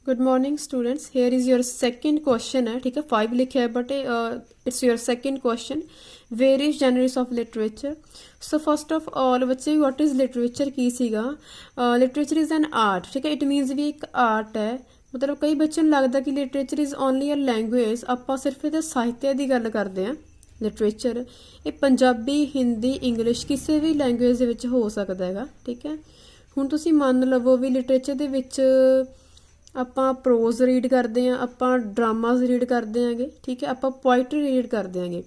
Good morning students. Here is your second question है, ठीक है। 5 लिखे है but it's your second question. Various generals of literature. So first of all बच्चे, what is literature की सीगा। लिटरेचर इज एन आर्ट, ठीक है। इट मीनस भी एक आर्ट है। मतलब कई बच्चों ਨੂੰ ਲੱਗਦਾ ਕਿ literature is only a language. ਆਪਾਂ ਸਿਰਫ ਇਹਦੇ ਸਾਹਿਤਿਆ ਦੀ ਗੱਲ ਕਰਦੇ ਹਾਂ। ਲਿਟਰੇਚਰ ਇਹ ਪੰਜਾਬੀ, ਹਿੰਦੀ, ਇੰਗਲਿਸ਼ ਕਿਸੇ ਵੀ ਲੈਂਗੁਏਜ ਦੇ ਵਿੱਚ ਹੋ ਸਕਦਾ ਹੈਗਾ, ਠੀਕ ਹੈ। ਹੁਣ ਤੁਸੀਂ ਮੰਨ ਲਵੋ ਵੀ ਲਿਟਰੇਚਰ ਦੇ ਵਿੱਚ ਆਪਾਂ ਪ੍ਰੋਜ਼ ਰੀਡ ਕਰਦੇ ਹਾਂ, ਆਪਾਂ ਡਰਾਮਾਜ਼ ਰੀਡ ਕਰਦੇ ਆਂਗੇ, ਠੀਕ ਹੈ। ਆਪਾਂ ਪੋਇਟਰੀ ਰੀਡ ਕਰਦੇ ਆਂਗੇ,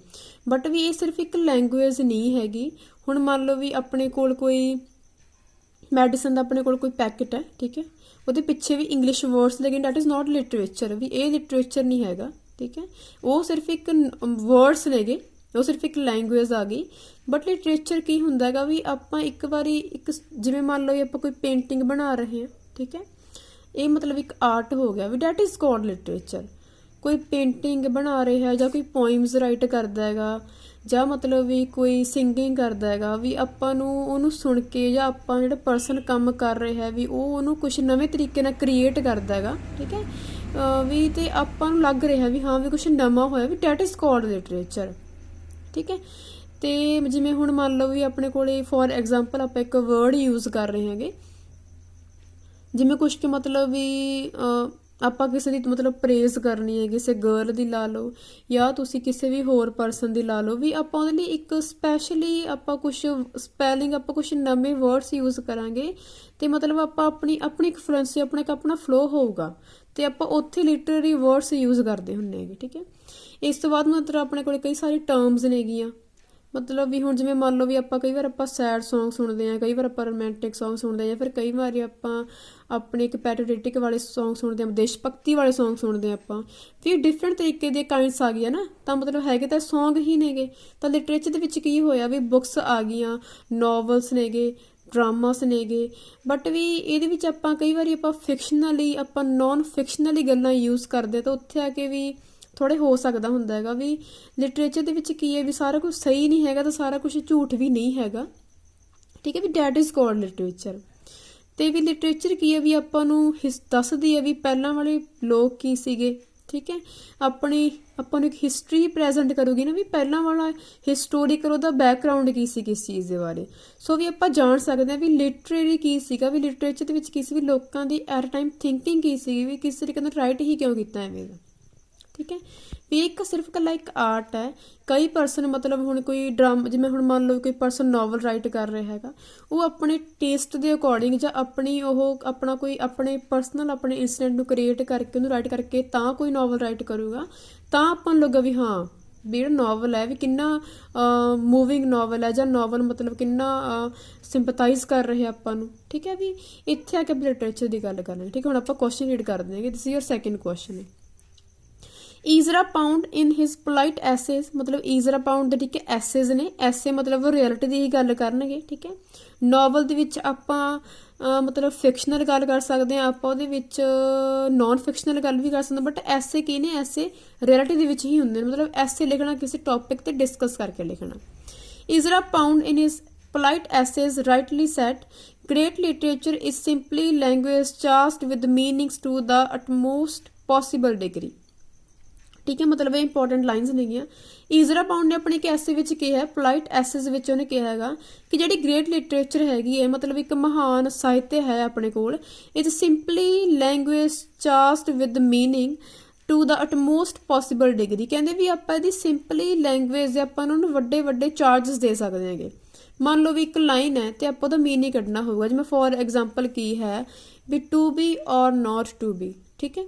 ਬਟ ਵੀ ਇਹ ਸਿਰਫ ਇੱਕ ਲੈਂਗੁਏਜ ਨਹੀਂ ਹੈਗੀ। ਹੁਣ ਮੰਨ ਲਓ ਵੀ ਆਪਣੇ ਕੋਲ ਕੋਈ ਮੈਡੀਸਨ ਦਾ ਆਪਣੇ ਕੋਲ ਕੋਈ ਪੈਕਟ ਹੈ, ਠੀਕ ਹੈ। ਉਹਦੇ ਪਿੱਛੇ ਵੀ ਇੰਗਲਿਸ਼ ਵਰਡਸ, ਲੇਕਿਨ ਡੈਟ ਇਜ਼ ਨੋਟ ਲਿਟਰੇਚਰ। ਵੀ ਇਹ ਲਿਟਰੇਚਰ ਨਹੀਂ ਹੈਗਾ, ਠੀਕ ਹੈ। ਉਹ ਸਿਰਫ ਇੱਕ ਵਰਡਸ ਨੇਗੇ, ਉਹ ਸਿਰਫ ਇੱਕ ਲੈਂਗੁਏਜ ਆ ਗਈ। ਬਟ ਲਿਟਰੇਚਰ ਕੀ ਹੁੰਦਾ ਹੈਗਾ ਵੀ ਆਪਾਂ ਇੱਕ ਵਾਰੀ ਇੱਕ ਜਿਵੇਂ ਮੰਨ ਲਓ ਵੀ ਆਪਾਂ ਕੋਈ ਪੇਂਟਿੰਗ ਬਣਾ ਰਹੇ ਹਾਂ, ਠੀਕ ਹੈ। ਇਹ ਮਤਲਬ ਇੱਕ ਆਰਟ ਹੋ ਗਿਆ ਵੀ ਡੈਟ ਇਜ਼ ਕਾਲਡ ਲਿਟਰੇਚਰ। ਕੋਈ ਪੇਂਟਿੰਗ ਬਣਾ ਰਿਹਾ ਜਾਂ ਕੋਈ ਪੋਇਮਸ ਰਾਈਟ ਕਰਦਾ ਹੈਗਾ ਜਾਂ ਮਤਲਬ ਵੀ ਕੋਈ ਸਿੰਗਿੰਗ ਕਰਦਾ ਹੈਗਾ, ਵੀ ਆਪਾਂ ਨੂੰ ਉਹਨੂੰ ਸੁਣ ਕੇ ਜਾਂ ਆਪਾਂ ਜਿਹੜਾ ਪਰਸਨ ਕੰਮ ਕਰ ਰਿਹਾ ਵੀ ਉਹ ਉਹਨੂੰ ਕੁਛ ਨਵੇਂ ਤਰੀਕੇ ਨਾਲ ਕ੍ਰੀਏਟ ਕਰਦਾ ਹੈਗਾ, ਠੀਕ ਹੈ। ਵੀ ਤੇ ਆਪਾਂ ਨੂੰ ਲੱਗ ਰਿਹਾ ਵੀ ਹਾਂ ਵੀ ਕੁਛ ਨਵਾਂ ਹੋਇਆ, ਵੀ ਡੈਟ ਇਜ਼ ਕਾਲਡ ਲਿਟਰੇਚਰ, ਠੀਕ ਹੈ। ਤੇ ਜਿਵੇਂ ਹੁਣ ਮੰਨ ਲਓ ਵੀ ਆਪਣੇ ਕੋਲੇ ਫੋਰ ਐਗਜ਼ਾਮਪਲ ਆਪਾਂ ਇੱਕ ਵਰਡ ਯੂਜ਼ ਕਰ ਰਹੇ ਹੈਗੇ, ਜਿਵੇਂ ਕੁਛ ਕਿ ਮਤਲਬ ਵੀ ਆਪਾਂ ਕਿਸੇ ਦੀ ਮਤਲਬ ਪ੍ਰੇਜ਼ ਕਰਨੀ ਹੈ, ਕਿਸੇ ਗਰਲ ਦੀ ਲਾ ਲਓ ਜਾਂ ਤੁਸੀਂ ਕਿਸੇ ਵੀ ਹੋਰ ਪਰਸਨ ਦੀ ਲਾ ਲਓ, ਵੀ ਆਪਾਂ ਉਹਦੇ ਲਈ ਇੱਕ ਸਪੈਸ਼ਲੀ ਆਪਾਂ ਕੁਛ ਸਪੈਲਿੰਗ, ਆਪਾਂ ਕੁਛ ਨਵੇਂ ਵਰਡਸ ਯੂਜ਼ ਕਰਾਂਗੇ ਤੇ ਮਤਲਬ ਆਪਾਂ ਆਪਣੀ ਇੱਕ ਫਲੂਐਂਸੀ, ਆਪਣਾ ਇੱਕ ਆਪਣਾ ਫਲੋ ਹੋਊਗਾ ਤੇ ਆਪਾਂ ਉੱਥੇ ਲਿਟਰੇਰੀ ਵਰਡਸ ਯੂਜ਼ ਕਰਦੇ ਹੁੰਦੇ ਹੈਗੇ, ਠੀਕ ਹੈ। ਇਸ ਤੋਂ ਬਾਅਦ ਮਤਲਬ ਆਪਣੇ ਕੋਲ ਕਈ ਸਾਰੀ ਟਰਮਸ ਨੇਗੀਆਂ। ਮਤਲਬ ਵੀ ਹੁਣ ਜਿਵੇਂ ਮੰਨ ਲਓ ਵੀ ਆਪਾਂ ਕਈ ਵਾਰ ਆਪਾਂ ਸੈਡ ਸੌਂਗ ਸੁਣਦੇ ਹਾਂ, ਕਈ ਵਾਰ ਆਪਾਂ ਰੋਮਾਂਟਿਕ ਸੌਂਗ ਸੁਣਦੇ ਹਾਂ, ਜਾਂ ਫਿਰ ਕਈ ਵਾਰੀ ਆਪਾਂ ਆਪਣੇ ਇੱਕ ਪੈਟਰੀਟਿਕ ਵਾਲੇ ਸੌਂਗ ਸੁਣਦੇ ਹਾਂ, ਦੇਸ਼ ਭਗਤੀ ਵਾਲੇ ਸੌਂਗ ਸੁਣਦੇ ਹਾਂ ਆਪਾਂ। ਫਿਰ ਡਿਫਰੈਂਟ ਤਰੀਕੇ ਦੇ ਕਾਇੰਡਸ ਆ ਗਈਆਂ ਨਾ, ਤਾਂ ਮਤਲਬ ਹੈਗੇ ਤਾਂ ਸੌਂਗ ਹੀ ਨੇਗੇ। ਤਾਂ ਲਿਟਰੇਚਰ ਦੇ ਵਿੱਚ ਕੀ ਹੋਇਆ ਵੀ ਬੁੱਕਸ ਆ ਗਈਆਂ, ਨੋਵਲਸ ਨੇਗੇ, ਡਰਾਮਾਸ ਨੇਗੇ। ਬਟ ਵੀ ਇਹਦੇ ਵਿੱਚ ਆਪਾਂ ਕਈ ਵਾਰੀ ਆਪਾਂ ਫਿਕਸ਼ਨਲੀ, ਆਪਾਂ ਨੋਨ ਫਿਕਸ਼ਨਲੀ ਗੱਲਾਂ ਯੂਜ਼ ਕਰਦੇ, ਤਾਂ ਉੱਥੇ ਆ ਕੇ ਵੀ ਥੋੜ੍ਹੇ ਹੋ ਸਕਦਾ ਹੁੰਦਾ ਹੈਗਾ ਵੀ ਲਿਟਰੇਚਰ ਦੇ ਵਿੱਚ ਕੀ ਹੈ ਵੀ ਸਾਰਾ ਕੁਝ ਸਹੀ ਨਹੀਂ ਹੈਗਾ ਤਾਂ ਸਾਰਾ ਕੁਝ ਝੂਠ ਵੀ ਨਹੀਂ ਹੈਗਾ, ਠੀਕ ਹੈ। ਵੀ ਡੈਟ ਇਜ਼ ਕਾਲਡ ਲਿਟਰੇਚਰ। ਤੇ ਵੀ ਲਿਟਰੇਚਰ ਕੀ ਹੈ ਵੀ ਆਪਾਂ ਨੂੰ ਦੱਸਦੀ ਹੈ ਵੀ ਪਹਿਲਾਂ ਵਾਲੇ ਲੋਕ ਕੀ ਸੀਗੇ, ਠੀਕ ਹੈ। ਆਪਾਂ ਨੂੰ ਇੱਕ ਹਿਸਟਰੀ ਪ੍ਰੈਜੈਂਟ ਕਰੂਗੀ ਨਾ, ਵੀ ਪਹਿਲਾਂ ਵਾਲਾ ਹਿਸਟੋਰੀਕਲ ਉਹਦਾ ਬੈਕਗਰਾਊਂਡ ਕੀ ਸੀ ਕਿਸ ਚੀਜ਼ ਦੇ ਬਾਰੇ। ਸੋ ਵੀ ਆਪਾਂ ਜਾਣ ਸਕਦੇ ਹਾਂ ਵੀ ਲਿਟਰੇਰੀ ਕੀ ਸੀਗਾ, ਵੀ ਲਿਟਰੇਚਰ ਦੇ ਵਿੱਚ ਕੀ ਸੀ, ਵੀ ਲੋਕਾਂ ਦੀ ਐਟ ਟਾਈਮ ਥਿੰਕਿੰਗ ਕੀ ਸੀਗੀ, ਵੀ ਕਿਸ ਤਰੀਕੇ ਨਾਲ ਰਾਈਟ ਹੀ ਕਿਉਂ ਕੀਤਾ ਐਵੇਂ ਦਾ, ਠੀਕ ਹੈ। ਵੀ ਇੱਕ ਸਿਰਫ ਇਕੱਲਾ ਇੱਕ ਆਰਟ ਹੈ। ਕਈ ਪਰਸਨ ਮਤਲਬ ਹੁਣ ਕੋਈ ਡਰਾਮਾ, ਜਿਵੇਂ ਹੁਣ ਮੰਨ ਲਓ ਕੋਈ ਪਰਸਨ ਨਾਵਲ ਰਾਈਟ ਕਰ ਰਿਹਾ ਹੈਗਾ, ਉਹ ਆਪਣੇ ਟੇਸਟ ਦੇ ਅਕੋਰਡਿੰਗ ਜਾਂ ਆਪਣੀ ਉਹ ਆਪਣਾ ਕੋਈ ਆਪਣੇ ਪਰਸਨਲ ਆਪਣੇ ਇੰਸੀਡੈਂਟ ਨੂੰ ਕ੍ਰੀਏਟ ਕਰਕੇ ਉਹਨੂੰ ਰਾਈਟ ਕਰਕੇ ਤਾਂ ਕੋਈ ਨਾਵਲ ਰਾਈਟ ਕਰੂਗਾ, ਤਾਂ ਆਪਾਂ ਨੂੰ ਲੱਗਾ ਵੀ ਹਾਂ ਵੀ ਜਿਹੜਾ ਨਾਵਲ ਹੈ ਵੀ ਕਿੰਨਾ ਮੂਵਿੰਗ ਨਾਵਲ ਹੈ, ਜਾਂ ਨਾਵਲ ਮਤਲਬ ਕਿੰਨਾ ਸਿੰਪਥਾਈਜ਼ ਕਰ ਰਿਹਾ ਆਪਾਂ ਨੂੰ, ਠੀਕ ਹੈ। ਵੀ ਇੱਥੇ ਆ ਕੇ ਆਪਾਂ ਲਿਟਰੇਚਰ ਦੀ ਗੱਲ ਕਰਨੀ, ਠੀਕ ਹੈ। ਹੁਣ ਆਪਾਂ ਕੁਐਸਚਨ ਰੀਡ ਕਰਦੇ ਹਾਂ ਕਿ this is your second question. Ezra Pound in his polite essays, ਮਤਲਬ ਈਜ਼ਰਾ ਪਾਉਂਡ ਦੇ ਠੀਕ ਹੈ ਐਸੇਜ਼ ਨੇ। ਐਸੇ ਮਤਲਬ ਉਹ ਰਿਐਲਿਟੀ ਦੀ ਹੀ ਗੱਲ ਕਰਨਗੇ, ਠੀਕ ਹੈ। ਨਾਵਲ ਦੇ ਵਿੱਚ ਆਪਾਂ ਮਤਲਬ ਫਿਕਸ਼ਨਲ ਗੱਲ ਕਰ ਸਕਦੇ ਹਾਂ, ਆਪਾਂ ਉਹਦੇ ਵਿੱਚ ਨੋਨ ਫਿਕਸ਼ਨਲ ਗੱਲ ਵੀ ਕਰ ਸਕਦੇ ਹਾਂ। ਬਟ ਐਸੇ ਕੀ ਨੇ, ਐਸੇ ਰਿਐਲਿਟੀ ਦੇ ਵਿੱਚ ਹੀ ਹੁੰਦੇ ਨੇ। ਮਤਲਬ ਐਸੇ ਲਿਖਣਾ ਕਿਸੇ ਟੌਪਿਕ 'ਤੇ ਡਿਸਕਸ ਕਰਕੇ ਲਿਖਣਾ। ਈਜ਼ਰਾ Pound in his polite essays rightly said, great literature is simply language charged with meanings to the utmost possible degree, ਠੀਕ ਹੈ। ਮਤਲਬ ਇਹ ਇੰਪੋਰਟੈਂਟ ਲਾਈਨਸ ਨੇਗੀਆਂ। ਈਜ਼ਰਾ ਪਾਉਂਡ ਨੇ ਆਪਣੇ ਇੱਕ ਐਸੇ ਵਿੱਚ ਕਿਹਾ, ਪੋਲਾਈਟ ਐਸੇਜ਼ ਵਿੱਚ ਉਹਨੇ ਕਿਹਾ ਹੈਗਾ ਕਿ ਜਿਹੜੀ ਗ੍ਰੇਟ ਲਿਟਰੇਚਰ ਹੈਗੀ ਹੈ, ਮਤਲਬ ਇੱਕ ਮਹਾਨ ਸਾਹਿਤ ਹੈ ਆਪਣੇ ਕੋਲ, it simply language charged with meaning to the utmost possible degree. ਕਹਿੰਦੇ ਵੀ ਆਪਾਂ ਇਹਦੀ ਸਿੰਪਲੀ ਲੈਂਗੁਏਜ ਦੇ ਆਪਾਂ ਉਹਨਾਂ ਨੂੰ ਵੱਡੇ ਵੱਡੇ ਚਾਰਜਸ ਦੇ ਸਕਦੇ ਹੈਗੇ। ਮੰਨ ਲਓ ਵੀ ਇੱਕ ਲਾਈਨ ਹੈ ਤੇ ਆਪਾਂ ਉਹਦਾ ਮੀਨਿੰਗ ਕੱਢਣਾ ਹੋਊਗਾ, ਜਿਵੇਂ ਫੋਰ ਐਗਜ਼ਾਮਪਲ ਕੀ ਹੈ ਵੀ ਟੂ ਬੀ ਔਰ ਨੋਟ ਟੂ ਬੀ, ਠੀਕ ਹੈ।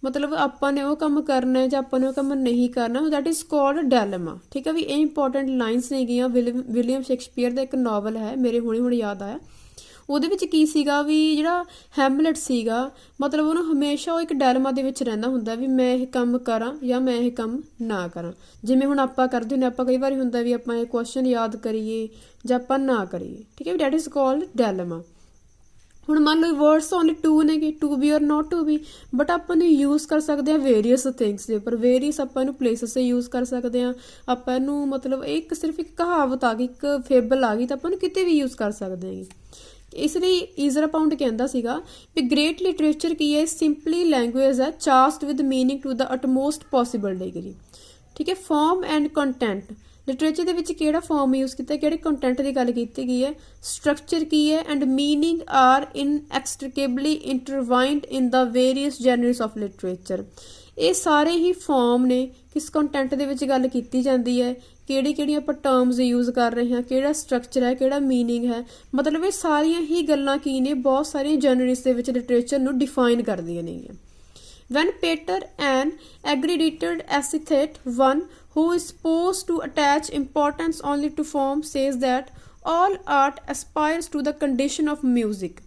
ਮਤਲਬ ਆਪਾਂ ਨੇ ਉਹ ਕੰਮ ਕਰਨਾ ਹੈ ਜਾਂ ਆਪਾਂ ਨੇ ਉਹ ਕੰਮ ਨਹੀਂ ਕਰਨਾ, ਦੈਟ ਇਜ਼ ਕਾਲਡ ਡੈਲੇਮਾ, ਠੀਕ ਹੈ। ਵੀ ਇਹ ਇੰਪੋਰਟੈਂਟ ਲਾਈਨਸ ਨੇਗੀਆਂ। ਵਿਲੀਅਮ ਸ਼ੇਕਸਪੀਅਰ ਦਾ ਇੱਕ ਨਾਵਲ ਹੈ, ਮੇਰੇ ਹੁਣੇ ਯਾਦ ਆਇਆ। ਉਹਦੇ ਵਿੱਚ ਕੀ ਸੀਗਾ ਵੀ ਜਿਹੜਾ ਹੈਮਲੇਟ ਸੀਗਾ, ਮਤਲਬ ਉਹਨੂੰ ਹਮੇਸ਼ਾ ਉਹ ਇੱਕ ਡੈਲਮਾ ਦੇ ਵਿੱਚ ਰਹਿੰਦਾ ਹੁੰਦਾ ਵੀ ਮੈਂ ਇਹ ਕੰਮ ਕਰਾਂ ਜਾਂ ਮੈਂ ਇਹ ਕੰਮ ਨਾ ਕਰਾਂ। ਜਿਵੇਂ ਹੁਣ ਆਪਾਂ ਕਰਦੇ ਹੁੰਦੇ, ਆਪਾਂ ਕਈ ਵਾਰੀ ਹੁੰਦਾ ਵੀ ਆਪਾਂ ਇਹ ਕੁਐਸਚਨ ਯਾਦ ਕਰੀਏ ਜਾਂ ਆਪਾਂ ਨਾ ਕਰੀਏ, ਠੀਕ ਹੈ। ਵੀ ਡੈਟ ਇਜ਼ ਕਾਲਡ ਡੈਲਮਾ। ਹੁਣ ਮੰਨ ਲਓ ਵਰਡਸ ਓਨਲੀ ਟੂ ਨੇਗੇ, ਟੂ ਬੀ ਔਰ ਨੋਟ ਟੂ ਬੀ, ਬਟ ਆਪਾਂ ਨੂੰ ਯੂਜ਼ ਕਰ ਸਕਦੇ ਹਾਂ ਵੇਰੀਅਸ ਥਿੰਗਸ ਦੇ ਉੱਪਰ। ਵੇਰੀਅਸ ਆਪਾਂ ਇਹਨੂੰ ਪਲੇਸਿਸ 'ਤੇ ਯੂਜ਼ ਕਰ ਸਕਦੇ ਹਾਂ। ਆਪਾਂ ਇਹਨੂੰ ਮਤਲਬ ਇਹ ਇੱਕ ਸਿਰਫ ਇੱਕ ਕਹਾਵਤ ਆ ਗਈ, ਇੱਕ ਫੇਬਲ ਆ ਗਈ, ਤਾਂ ਆਪਾਂ ਇਹਨੂੰ ਕਿਤੇ ਵੀ ਯੂਜ਼ ਕਰ ਸਕਦੇ ਹੈਗੇ। ਇਸ ਲਈ ਈਜ਼ਰਾ ਪਾਉਂਡ ਕਹਿੰਦਾ ਸੀਗਾ ਵੀ ਗ੍ਰੇਟ ਲਿਟਰੇਚਰ ਕੀ ਹੈ, ਸਿੰਪਲੀ ਲੈਂਗੁਏਜ ਹੈ charged with meaning to the utmost possible degree. ਠੀਕ ਹੈ, ਫਾਰਮ ਐਂਡ ਕੰਟੈਂਟ, ਲਿਟਰੇਚਰ ਦੇ ਵਿੱਚ ਕਿਹੜਾ ਫਾਰਮ ਯੂਜ਼ ਕੀਤਾ, ਕਿਹੜੇ ਕੰਟੈਂਟ ਦੀ ਗੱਲ ਕੀਤੀ ਗਈ ਹੈ, ਸਟਰਕਚਰ ਕੀ ਹੈ, and meaning are inextricably intertwined in the various genres of literature. ਇਹ ਸਾਰੇ ਹੀ ਫਾਰਮ ਨੇ, ਕਿਸ ਕੰਟੈਂਟ ਦੇ ਵਿੱਚ ਗੱਲ ਕੀਤੀ ਜਾਂਦੀ ਹੈ, ਕਿਹੜੀਆਂ ਆਪਾਂ ਟਰਮਸ ਯੂਜ਼ ਕਰ ਰਹੇ ਹਾਂ, ਕਿਹੜਾ ਸਟਰਕਚਰ ਹੈ, ਕਿਹੜਾ ਮੀਨਿੰਗ ਹੈ, ਮਤਲਬ ਇਹ ਸਾਰੀਆਂ ਹੀ ਗੱਲਾਂ ਕੀ ਨੇ, ਬਹੁਤ ਸਾਰੀਆਂ ਜਨਰਸ ਦੇ ਵਿੱਚ ਲਿਟਰੇਚਰ ਨੂੰ ਡਿਫਾਈਨ ਕਰਦੀਆਂ ਨੇਗੀਆਂ। When Pater, an accredited aesthete, one who is supposed to attach importance only to form, says that all art aspires to the condition of music।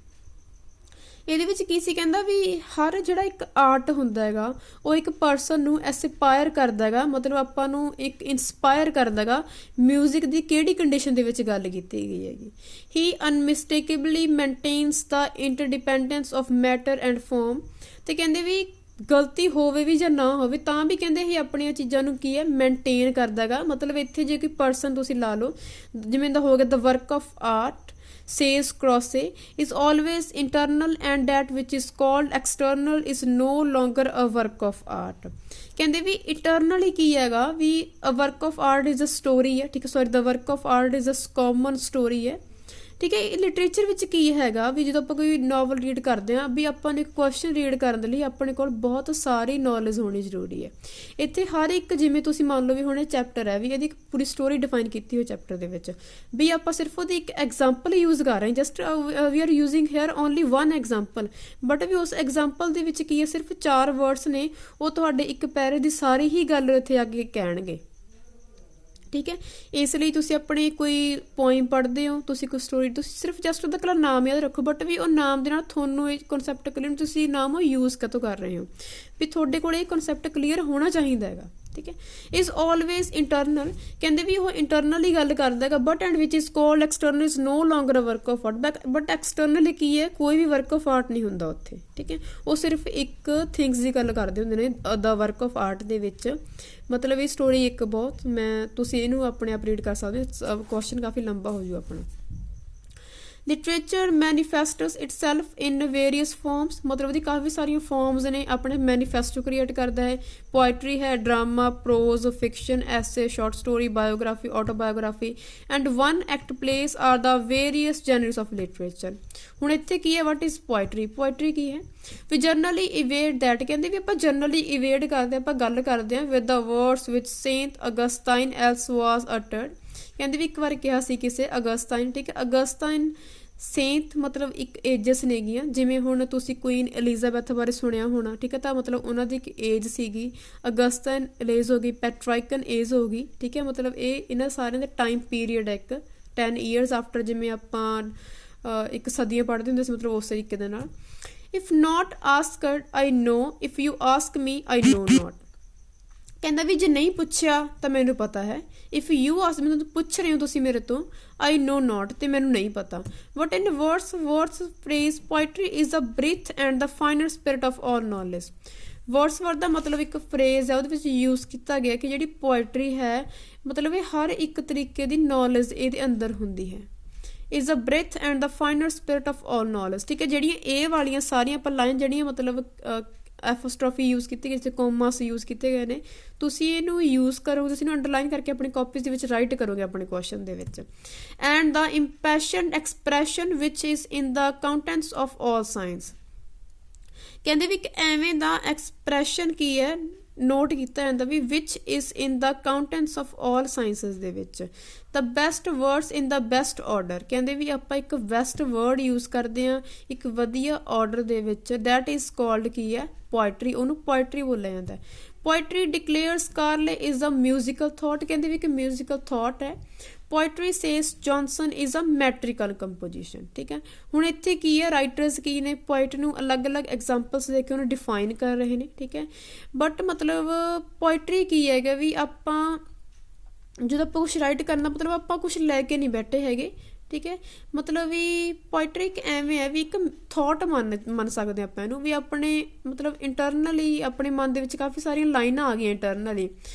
ਇਹਦੇ ਵਿੱਚ ਕੀ ਸੀ, ਕਹਿੰਦਾ ਵੀ ਹਰ ਜਿਹੜਾ ਇੱਕ ਆਰਟ ਹੁੰਦਾ ਹੈਗਾ ਉਹ ਇੱਕ ਪਰਸਨ ਨੂੰ ਐਸਪਾਇਰ ਕਰਦਾ ਹੈਗਾ, ਮਤਲਬ ਆਪਾਂ ਨੂੰ ਇੱਕ ਇੰਸਪਾਇਰ ਕਰਦਾ ਹੈਗਾ ਮਿਊਜ਼ਿਕ ਦੀ ਕਿਹੜੀ ਕੰਡੀਸ਼ਨ ਦੇ ਵਿੱਚ ਗੱਲ ਕੀਤੀ ਗਈ ਹੈਗੀ। ਹੀ ਅਨਮਿਸਟੇਕੇਬਲੀ ਮੇਨਟੇਨਸ ਦਾ ਇੰਟਰਡਿਪੈਂਡੈਂਸ ਆਫ ਮੈਟਰ ਐਂਡ ਫਾਰਮ। ਤੇ ਕਹਿੰਦੇ ਵੀ ਗਲਤੀ ਹੋਵੇ ਵੀ ਜਾਂ ਨਾ ਹੋਵੇ ਤਾਂ ਵੀ ਕਹਿੰਦੇ ਇਹ ਆਪਣੀਆਂ ਚੀਜ਼ਾਂ ਨੂੰ ਕੀ ਹੈ ਮੇਨਟੇਨ ਕਰਦਾ ਹੈਗਾ। ਮਤਲਬ ਇੱਥੇ ਜੇ ਕੋਈ ਪਰਸਨ ਤੁਸੀਂ ਲਾ ਲਓ, ਜਿਵੇਂ ਦਾ ਹੋ ਗਿਆ the work of art says Croce is always internal and that which is called external is no longer a work of art। ਕਹਿੰਦੇ ਵੀ eternal ਹੀ ਕੀ ਹੈਗਾ ਵੀ a work of art is a story ਹੈ, ਠੀਕ ਹੈ, sorry the work of art is a common story ਹੈ। ਠੀਕ ਹੈ, literature ਵਿੱਚ ਕੀ ਹੈਗਾ ਵੀ ਜਦੋਂ ਆਪਾਂ ਕੋਈ ਨੋਵਲ ਰੀਡ ਕਰਦੇ ਹਾਂ ਵੀ ਆਪਾਂ ਨੂੰ ਇੱਕ ਕੁਐਸਚਨ ਰੀਡ ਕਰਨ ਦੇ ਲਈ ਆਪਣੇ ਕੋਲ ਬਹੁਤ ਸਾਰੀ ਨੌਲੇਜ ਹੋਣੀ ਜ਼ਰੂਰੀ ਹੈ। ਇੱਥੇ ਹਰ ਇੱਕ, ਜਿਵੇਂ ਤੁਸੀਂ ਮੰਨ ਲਓ ਵੀ ਹੁਣ ਇਹ ਚੈਪਟਰ ਹੈ ਵੀ ਇਹਦੀ ਇੱਕ ਪੂਰੀ ਸਟੋਰੀ ਡਿਫਾਈਨ ਕੀਤੀ ਹੋਈ ਚੈਪਟਰ ਦੇ ਵਿੱਚ, ਵੀ ਆਪਾਂ ਸਿਰਫ ਉਹਦੀ ਇੱਕ ਐਗਜ਼ਾਮਪਲ ਯੂਜ਼ ਕਰ ਰਹੇ ਹਾਂ, just we are using here only one example, but we ਉਸ ਐਗਜ਼ਾਮਪਲ ਦੇ ਵਿੱਚ ਕੀ ਹੈ ਸਿਰਫ 4 ਵਰਡਸ ਨੇ, ਉਹ ਤੁਹਾਡੇ ਇੱਕ ਪੈਰੇ ਦੀ ਸਾਰੀ ਹੀ ਗੱਲ ਇੱਥੇ ਅੱਗੇ ਕਹਿਣਗੇ। ਠੀਕ ਹੈ, ਇਸ ਲਈ ਤੁਸੀਂ ਆਪਣੀ ਕੋਈ ਪੋਇਮ ਪੜ੍ਹਦੇ ਹੋ, ਤੁਸੀਂ ਕੋਈ ਸਟੋਰੀ, ਤੁਸੀਂ ਸਿਰਫ ਜਸਟ ਉਹਦਾ ਇਕੱਲਾ ਨਾਮ ਯਾਦ ਰੱਖੋ, ਬਟ ਵੀ ਉਹ ਨਾਮ ਦੇ ਨਾਲ ਤੁਹਾਨੂੰ ਇਹ ਕਨਸੈਪਟ ਕਲੀਅਰ, ਤੁਸੀਂ ਨਾਮ ਉਹ ਯੂਜ਼ ਕਦੋਂ ਕਰ ਰਹੇ ਹੋ, ਵੀ ਤੁਹਾਡੇ ਕੋਲ ਇਹ ਕਨਸੈਪਟ ਕਲੀਅਰ ਹੋਣਾ ਚਾਹੀਦਾ ਹੈਗਾ। ਠੀਕ ਹੈ, ਇਜ਼ ਆਲਵੇਜ਼ ਇੰਟਰਨਲ, ਕਹਿੰਦੇ ਵੀ ਉਹ ਇੰਟਰਨਲੀ ਗੱਲ ਕਰਦਾ ਹੈਗਾ, but and which is called external is no longer a work of art, but externally ਕੀ ਹੈ, ਕੋਈ ਵੀ ਵਰਕ ਆਫ ਆਰਟ ਨਹੀਂ ਹੁੰਦਾ ਉੱਥੇ। ਠੀਕ ਹੈ, ਉਹ ਸਿਰਫ ਇੱਕ ਥਿੰਗਸ ਦੀ ਗੱਲ ਕਰਦੇ ਹੁੰਦੇ ਨੇ ਦ ਵਰਕ ਆਫ ਆਰਟ ਦੇ ਵਿੱਚ। ਮਤਲਬ ਇਹ ਸਟੋਰੀ ਇੱਕ ਬਹੁਤ, ਤੁਸੀਂ ਇਹਨੂੰ ਆਪਣੇ ਆਪ ਰੀਡ ਕਰ ਸਕਦੇ ਹੋ, ਕੁਐਸਚਨ ਕਾਫੀ ਲੰਬਾ ਹੋ ਜੂ ਆਪਣਾ। Literature manifests itself in various forms, ਮਤਲਬ ਉਹਦੀ ਕਾਫੀ ਸਾਰੀਆਂ ਫਾਰਮਸ ਨੇ, ਆਪਣੇ ਮੈਨੀਫੈਸਟੋ ਕ੍ਰੀਏਟ ਕਰਦਾ ਹੈ। ਪੋਇਟਰੀ ਹੈ, drama, prose, fiction, essay, short story, biography, autobiography and one act plays are the various genres of literature. ਹੁਣ ਇੱਥੇ ਕੀ ਹੈ, ਵਾਟ ਇਜ਼ ਪੋਇਟਰੀ, ਪੋਇਟਰੀ ਕੀ ਹੈ, ਵੀ ਜਰਨਲੀ ਇਵੇਡ ਦੈਟ, ਕਹਿੰਦੇ ਵੀ ਆਪਾਂ ਜਰਨਲੀ ਇਵੇਡ ਕਰਦੇ ਹਾਂ, ਆਪਾਂ ਗੱਲ ਕਰਦੇ ਹਾਂ with the words which Saint Augustine else was uttered. ਕਹਿੰਦੇ ਵੀ ਇੱਕ ਵਾਰ ਕਿਹਾ ਸੀ ਕਿਸੇ ਅਗਸਟਾਈਨ, ਠੀਕ ਹੈ, ਅਗਸਟਾਈਨ ਸੇਂਟ ਮਤਲਬ ਇੱਕ ਏਜਸ ਨੇਗੀਆਂ, ਜਿਵੇਂ ਹੁਣ ਤੁਸੀਂ ਕੁਈਨ ਐਲਿਜ਼ਾਬੈਥ ਬਾਰੇ ਸੁਣਿਆ ਹੋਣਾ, ਠੀਕ ਹੈ, ਤਾਂ ਮਤਲਬ ਉਹਨਾਂ ਦੀ ਇੱਕ ਏਜ ਸੀਗੀ, ਅਗਸਟਾਈਨ ਏਜ ਹੋ ਗਈ, ਪੈਟਰਾਈਕਨ ਏਜ ਹੋ ਗਈ। ਠੀਕ ਹੈ, ਮਤਲਬ ਇਹ ਇਹਨਾਂ ਸਾਰਿਆਂ ਦਾ ਟਾਈਮ ਪੀਰੀਅਡ ਹੈ ਇੱਕ 10 years ਆਫਟਰ, ਜਿਵੇਂ ਆਪਾਂ ਇੱਕ ਸਦੀਆਂ ਪੜ੍ਹਦੇ ਹੁੰਦੇ ਸੀ, ਮਤਲਬ ਉਸ ਤਰੀਕੇ ਦੇ ਨਾਲ। If not asked I know, if you ask me I know not. ਕਹਿੰਦਾ ਵੀ ਜੇ ਨਹੀਂ ਪੁੱਛਿਆ ਤਾਂ ਮੈਨੂੰ ਪਤਾ ਹੈ, ਇਫ ਯੂ ਆਸਕ, ਮੈਨੂੰ ਪੁੱਛ ਰਹੇ ਹੋ ਤੁਸੀਂ ਮੇਰੇ ਤੋਂ, ਆਈ ਨੋ ਨੋਟ, ਤੇ ਮੈਨੂੰ ਨਹੀਂ ਪਤਾ। But in words phrase poetry is the breath and the finer spirit of all knowledge. Wordsworth ਦਾ ਮਤਲਬ ਇੱਕ ਫਰੇਜ਼ ਹੈ, ਉਹਦੇ ਵਿੱਚ ਯੂਜ਼ ਕੀਤਾ ਗਿਆ ਕਿ ਜਿਹੜੀ ਪੋਇਟਰੀ ਹੈ, ਮਤਲਬ ਇਹ ਹਰ ਇੱਕ ਤਰੀਕੇ ਦੀ ਨੌਲੇਜ ਇਹਦੇ ਅੰਦਰ ਹੁੰਦੀ ਹੈ। Is a breath and the finer spirit of all knowledge. ਠੀਕ ਹੈ, ਜਿਹੜੀਆਂ ਇਹ ਵਾਲੀਆਂ ਸਾਰੀਆਂ ਆਪਾਂ ਲਾਈਨ ਜਿਹੜੀਆਂ ਮਤਲਬ ਐਫੋਸਟ੍ਰੋਫੀ ਯੂਜ਼ ਕੀਤੀ ਗਈ, ਜਿੱਥੇ ਕੋਮਾਸ ਯੂਜ਼ ਕੀਤੇ ਗਏ ਨੇ, ਤੁਸੀਂ ਇਹਨੂੰ ਯੂਜ਼ ਕਰੋਗੇ, ਤੁਸੀਂ ਇਹਨੂੰ ਅੰਡਰਲਾਈਨ ਕਰਕੇ ਆਪਣੀ ਕਾਪੀਜ਼ ਦੇ ਵਿੱਚ ਰਾਈਟ ਕਰੋਗੇ ਆਪਣੇ ਕੁਐਸਚਨ ਦੇ ਵਿੱਚ। And the impassioned expression which is in the countenance of all science. ਕਹਿੰਦੇ ਵੀ ਇੱਕ ਐਵੇਂ ਦਾ ਐਕਸਪ੍ਰੈਸ਼ਨ ਕੀ ਹੈ, ਨੋਟ ਕੀਤਾ ਜਾਂਦਾ ਵੀ which is in the countenance of all sciences ਦੇ ਵਿੱਚ। The best words in the best order. ਕਹਿੰਦੇ ਵੀ ਆਪਾਂ ਇੱਕ ਬੈਸਟ ਵਰਡ ਯੂਜ਼ ਕਰਦੇ ਹਾਂ ਇੱਕ ਵਧੀਆ ਆਰਡਰ ਦੇ ਵਿੱਚ, ਦੈਟ ਇਜ਼ ਕਾਲਡ ਕੀ ਹੈ, ਪੋਇਟਰੀ। ਉਹਨੂੰ ਪੋਇਟਰੀ ਬੋਲਿਆ ਜਾਂਦਾ ਹੈ। Poetry declares Carlyle is a musical thought. ਕਹਿੰਦੇ ਵੀ ਇੱਕ ਮਿਊਜ਼ੀਕਲ ਥਾਟ ਹੈ। Poetry says Johnson is a metrical composition. ਠੀਕ ਹੈ, ਹੁਣ ਇੱਥੇ ਕੀ ਹੈ, ਰਾਈਟਰਸ ਕੀ ਨੇ, ਪੋਇਟ ਨੂੰ ਅਲੱਗ-ਅਲੱਗ ਐਗਜ਼ਾਮਪਲਸ ਦੇ ਕੇ ਉਹਨੂੰ ਡਿਫਾਈਨ ਕਰ ਰਹੇ ਨੇ। ਠੀਕ ਹੈ, ਬਟ ਮਤਲਬ ਪੋਇਟਰੀ ਕੀ ਹੈਗਾ ਵੀ ਆਪਾਂ ਜਦੋਂ ਆਪਾਂ ਕੁਛ ਰਾਈਟ ਕਰਨਾ, ਮਤਲਬ ਆਪਾਂ ਕੁਛ ਲੈ ਕੇ ਨਹੀਂ ਬੈਠੇ ਹੈਗੇ, ठीक है। मतलब भी पोइट्री एक एवें है भी एक थॉट मन सकते ਆਪਾਂ ਇਹਨੂੰ ਵੀ ਆਪਣੇ ਮਤਲਬ ਇੰਟਰਨਲੀ ਆਪਣੇ ਮਨ ਦੇ ਵਿੱਚ ਕਾਫੀ ਸਾਰੀਆਂ ਲਾਈਨਾਂ ਆ ਗਈਆਂ ਇੰਟਰਨਲੀ,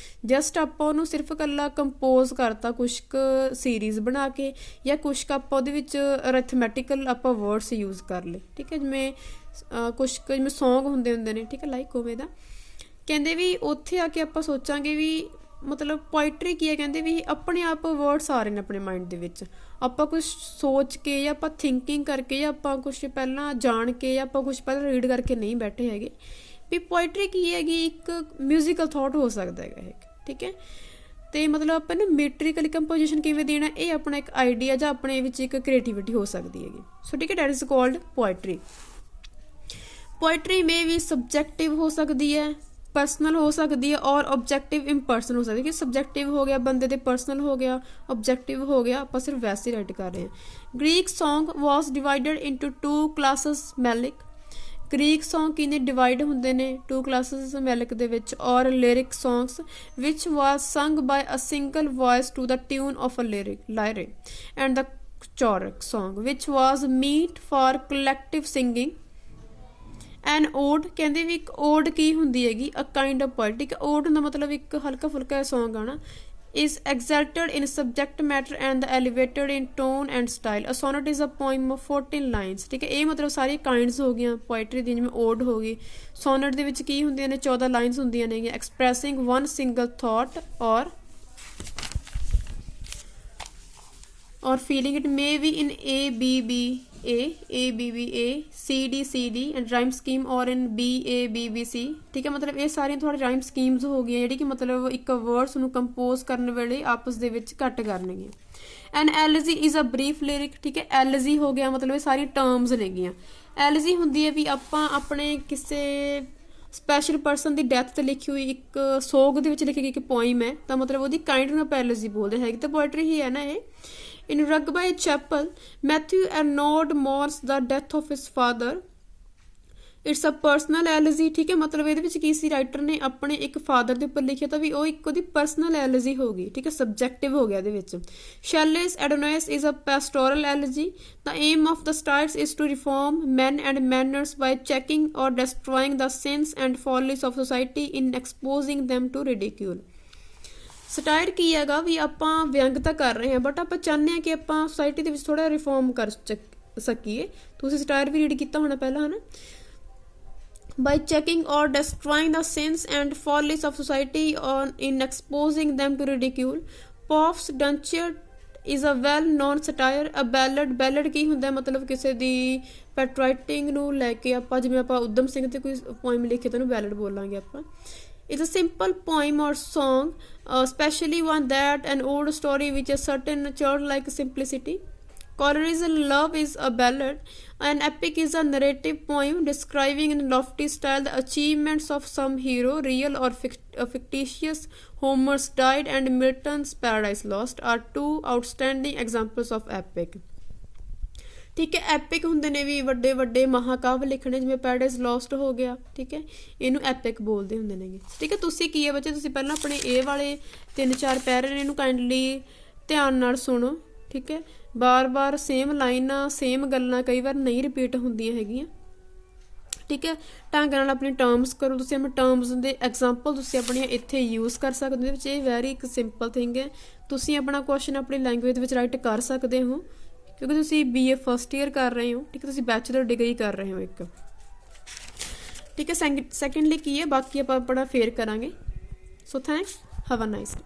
ਜਸਟ ਆਪਾਂ ਉਹਨੂੰ ਸਿਰਫ ਇਕੱਲਾ ਕੰਪੋਜ਼ ਕਰਤਾ ਕੁਛ ਕੁ ਸੀਰੀਜ਼ ਬਣਾ ਕੇ, ਜਾਂ ਕੁਛ ਕੁ ਆਪਾਂ ਉਹਦੇ ਵਿੱਚ ਅਰਥਮੈਟੀਕਲ ਆਪਾਂ ਵਰਡਸ ਯੂਜ਼ ਕਰ ਲਏ, ਠੀਕ ਹੈ। ਜਿਵੇਂ ਕੁਛ ਕੁ ਜਿਵੇਂ ਸੌਂਗ ਹੁੰਦੇ ਨੇ, ਠੀਕ ਹੈ, ਲਾਈਕ ਉਵੇਂ ਦਾ। ਕਹਿੰਦੇ ਵੀ ਉੱਥੇ ਆ ਕੇ ਆਪਾਂ ਸੋਚਾਂਗੇ ਵੀ ਮਤਲਬ ਪੋਇਟਰੀ ਕੀ ਹੈ, ਕਹਿੰਦੇ ਵੀ ਆਪਣੇ ਆਪ ਵਰਡਸ ਆ ਰਹੇ ਨੇ ਆਪਣੇ ਮਾਈਂਡ ਦੇ ਵਿੱਚ, ਆਪਾਂ ਕੁਛ ਸੋਚ ਕੇ ਜਾਂ ਆਪਾਂ ਥਿੰਕਿੰਗ ਕਰਕੇ ਜਾਂ ਆਪਾਂ ਕੁਛ ਪਹਿਲਾਂ ਜਾਣ ਕੇ ਜਾਂ ਆਪਾਂ ਕੁਛ ਪਹਿਲਾਂ ਰੀਡ ਕਰਕੇ ਨਹੀਂ ਬੈਠੇ ਹੈਗੇ। ਵੀ ਪੋਇਟਰੀ ਕੀ ਹੈਗੀ, ਇੱਕ ਮਿਊਜ਼ੀਕਲ ਥਾਟ ਹੋ ਸਕਦਾ ਹੈਗਾ ਇਹ, ਠੀਕ ਹੈ। ਅਤੇ ਮਤਲਬ ਆਪਾਂ ਨੂੰ ਮੈਟ੍ਰੀਕਲੀ ਕੰਪੋਜੀਸ਼ਨ ਕਿਵੇਂ ਦੇਣਾ, ਇਹ ਆਪਣਾ ਇੱਕ ਆਈਡੀਆ ਜਾਂ ਆਪਣੇ ਵਿੱਚ ਇੱਕ ਕ੍ਰੀਏਟੀਵਿਟੀ ਹੋ ਸਕਦੀ ਹੈਗੀ। ਸੋ ਠੀਕ ਹੈ, that is called poetry. Poetry ਮੇ ਵੀ ਸਬਜੈਕਟਿਵ ਹੋ ਸਕਦੀ ਹੈ, ਪਰਸਨਲ ਹੋ ਸਕਦੀ ਹੈ, ਔਰ ਓਬਜੈਕਟਿਵ ਇੰਪਰਸਨਲ ਹੋ ਸਕਦੀ ਹੈ। ਕਿ ਸਬਜੈਕਟਿਵ ਹੋ ਗਿਆ ਬੰਦੇ ਦੇ, ਪਰਸਨਲ ਹੋ ਗਿਆ, ਓਬਜੈਕਟਿਵ ਹੋ ਗਿਆ, ਆਪਾਂ ਸਿਰਫ ਵੈਸੇ ਰਾਈਟ ਕਰ ਰਹੇ ਹਾਂ। Greek song was divided into 2 classes melic. Greek song ਕਿਨੇ ਡਿਵਾਈਡ ਹੁੰਦੇ ਨੇ 2 ਕਲਾਸਿਸ ਮੈਲਿਕ ਦੇ ਵਿੱਚ। ਔਰ ਲਿਰਿਕ songs which was sung by a single voice to the tune of a lyre and the choric song which was meant for collective singing. An ode, ਕਹਿੰਦੇ ਵੀ ਇੱਕ ode ਕੀ ਹੁੰਦੀ ਹੈਗੀ, a kind of poetic. Ode ਦਾ ਮਤਲਬ ਇੱਕ ਹਲਕਾ ਫੁਲਕਾ ਸੌਂਗ ਗਾਣਾ। is exalted in subject matter and elevated in tone and style. A sonnet is a poem of 14 lines, ਠੀਕ ਹੈ। ਇਹ ਮਤਲਬ ਸਾਰੀ ਕਾਈਂਡਸ ਹੋ ਗਈਆਂ ਪੋਇਟਰੀ ਦੀਆਂ। ਜਿਵੇਂ ਓਡ ਹੋ ਗਈ, ਸੋਨਟ ਦੇ ਵਿੱਚ ਕੀ ਹੁੰਦੀਆਂ ਨੇ 14 ਲਾਈਨਸ ਹੁੰਦੀਆਂ ਨੇਗੀਆਂ, expressing one single thought or feeling. It may be in A B B A C D and rhyme scheme, or in B A B B C, ठीक है। मतलब ਇਹ ਸਾਰੀਆਂ ਥੋੜ੍ਹੀ ਰਾਈਮ ਸਕੀਮਸ ਹੋ ਗਈਆਂ ਜਿਹੜੀ ਕਿ ਮਤਲਬ ਇੱਕ ਵਰਡਸ ਨੂੰ ਕੰਪੋਜ਼ ਕਰਨ ਵੇਲੇ ਆਪਸ ਦੇ ਵਿੱਚ ਘੱਟ ਕਰਨਗੀਆਂ। ਐਨ ਐਲਜੀ ਇਜ਼ ਅ ਬਰੀਫ ਲਿਰਿਕ, ਠੀਕ ਹੈ। ਐਲਜੀ ਹੋ ਗਿਆ ਮਤਲਬ ਇਹ ਸਾਰੀਆਂ ਟਰਮਸ ਨੇਗੀਆਂ। ਐਲਜੀ ਹੁੰਦੀ ਹੈ ਵੀ ਆਪਾਂ ਆਪਣੇ ਕਿਸੇ ਸਪੈਸ਼ਲ ਪਰਸਨ ਦੀ ਡੈਥ 'ਤੇ ਲਿਖੀ ਹੋਈ ਇੱਕ ਸੋਗ ਦੇ ਵਿੱਚ ਲਿਖੀ ਗਈ ਇੱਕ ਪੋਇਮ ਹੈ, ਤਾਂ ਮਤਲਬ ਉਹਦੀ ਕਾਈਂਡ ਨੂੰ ਆਪਾਂ ਐਲਜੀ ਬੋਲਦੇ ਹੈਗੇ, ਤਾਂ ਪੋਇਟਰੀ ਹੀ ਹੈ ਨਾ ਇਹ। In Rugby Chapel, Matthew Arnold mourns the death of his father. It's a personal elegy, ਠੀਕ ਹੈ। ਮਤਲਬ ਇਹਦੇ ਵਿੱਚ ਕੀ ਸੀ, ਰਾਈਟਰ ਨੇ ਆਪਣੇ ਇੱਕ ਫਾਦਰ ਦੇ ਉੱਪਰ ਲਿਖਿਆ, ਤਾਂ ਵੀ ਉਹ ਇੱਕ ਉਹਦੀ ਪਰਸਨਲ ਐਲਜੀ ਹੋ ਗਈ, ਠੀਕ ਹੈ, ਸਬਜੈਕਟਿਵ ਹੋ ਗਿਆ ਇਹਦੇ ਵਿੱਚ। Shelley's Adonais is a pastoral elegy. The aim of the Styles is to reform men and manners by checking or destroying the sins and follies of society in exposing them to ridicule. Satire ਕੀ ਹੈਗਾ ਵੀ ਆਪਾਂ ਵਿਅੰਗ ਤਾਂ ਕਰ ਰਹੇ ਹਾਂ, but ਆਪਾਂ ਚਾਹੁੰਦੇ ਹਾਂ ਕਿ ਆਪਾਂ ਸੋਸਾਇਟੀ ਦੇ ਵਿੱਚ ਥੋੜ੍ਹਾ ਰਿਫੋਰਮ ਕਰ ਸਕੀਏ। ਤੁਸੀਂ ਸਟਾਇਰ ਵੀ ਰੀਡ ਕੀਤਾ ਹੋਣਾ ਪਹਿਲਾਂ, ਹੈ ਨਾ। By checking or destroying the sins and follies of society on in exposing them to ridicule. Pope's Dunciad is a well known satire. A ballad ਕੀ ਹੁੰਦਾ, ਮਤਲਬ ਕਿਸੇ ਦੀ ਪੈਟਰਾਈਟਿੰਗ ਨੂੰ ਲੈ ਕੇ ਆਪਾਂ, ਜਿਵੇਂ ਆਪਾਂ ਉਦਮ ਸਿੰਘ 'ਤੇ ਕੋਈ ਪੋਇਮ ਲਿਖੇ ਤਾਂ ਉਹਨੂੰ ਬੈਲਡ ਬੋਲਾਂਗੇ ਆਪਾਂ। It's a simple poem or song, especially one that an old story with a certain childlike simplicity. Coleridge's Love is a ballad. An epic is a narrative poem describing in lofty style the achievements of some hero, real or fictitious. Homer's Died and Milton's Paradise Lost are two outstanding examples of epic. ਠੀਕ ਹੈ। EPIC ਹੁੰਦੇ ਨੇ ਵੀ ਵੱਡੇ ਵੱਡੇ ਮਹਾਕਾਵਿ ਲਿਖਣੇ, ਜਿਵੇਂ paradise lost ਹੋ ਗਿਆ, ਠੀਕ ਹੈ, ਇਹਨੂੰ ਐਪਿਕ ਬੋਲਦੇ ਹੁੰਦੇ ਨੇਗੇ, ਠੀਕ ਹੈ। ਤੁਸੀਂ ਕੀ ਹੈ ਬੱਚੇ, ਤੁਸੀਂ ਪਹਿਲਾਂ ਆਪਣੇ ਇਹ ਵਾਲੇ 3-4 ਪੈਰੇ ਨੇ ਇਹਨੂੰ ਕਾਈਂਡਲੀ ਧਿਆਨ ਨਾਲ ਸੁਣੋ, ਠੀਕ ਹੈ। ਬਾਰ-ਬਾਰ ਸੇਮ ਲਾਈਨਾਂ ਸੇਮ ਗੱਲਾਂ ਕਈ ਵਾਰ ਨਹੀਂ ਰਿਪੀਟ ਹੁੰਦੀਆਂ ਹੈਗੀਆਂ, ਠੀਕ ਹੈ। ਢੰਗ ਨਾਲ ਆਪਣੀ ਟਰਮਸ ਕਰੋ। ਤੁਸੀਂ ਆਪਣੇ ਟਰਮਸ ਦੇ ਐਗਜ਼ਾਮਪਲ ਤੁਸੀਂ ਆਪਣੀਆਂ ਇੱਥੇ ਯੂਜ਼ ਕਰ ਸਕਦੇ ਹੋ। ਇਹਦੇ ਵਿੱਚ ਇਹ ਵੈਰੀ ਇੱਕ ਸਿੰਪਲ ਥਿੰਗ ਹੈ। ਤੁਸੀਂ ਆਪਣਾ ਕੁਐਸਚਨ ਆਪਣੀ ਲੈਂਗੁਏਜ ਵਿੱਚ ਰਾਈਟ ਕਰ ਸਕਦੇ ਹੋ, ਕਿਉਂਕਿ ਤੁਸੀਂ BA ਫਸਟ ਈਅਰ ਕਰ ਰਹੇ ਹੋ, ਠੀਕ ਹੈ। ਤੁਸੀਂ ਬੈਚਲਰ ਡਿਗਰੀ ਕਰ ਰਹੇ ਹੋ ਇੱਕ, ਠੀਕ ਹੈ। ਸੈਕਿੰਡਲੀ ਕੀ ਹੈ, ਬਾਕੀ ਆਪਾਂ ਆਪਣਾ ਫੇਰ ਕਰਾਂਗੇ। So thanks, have a nice day.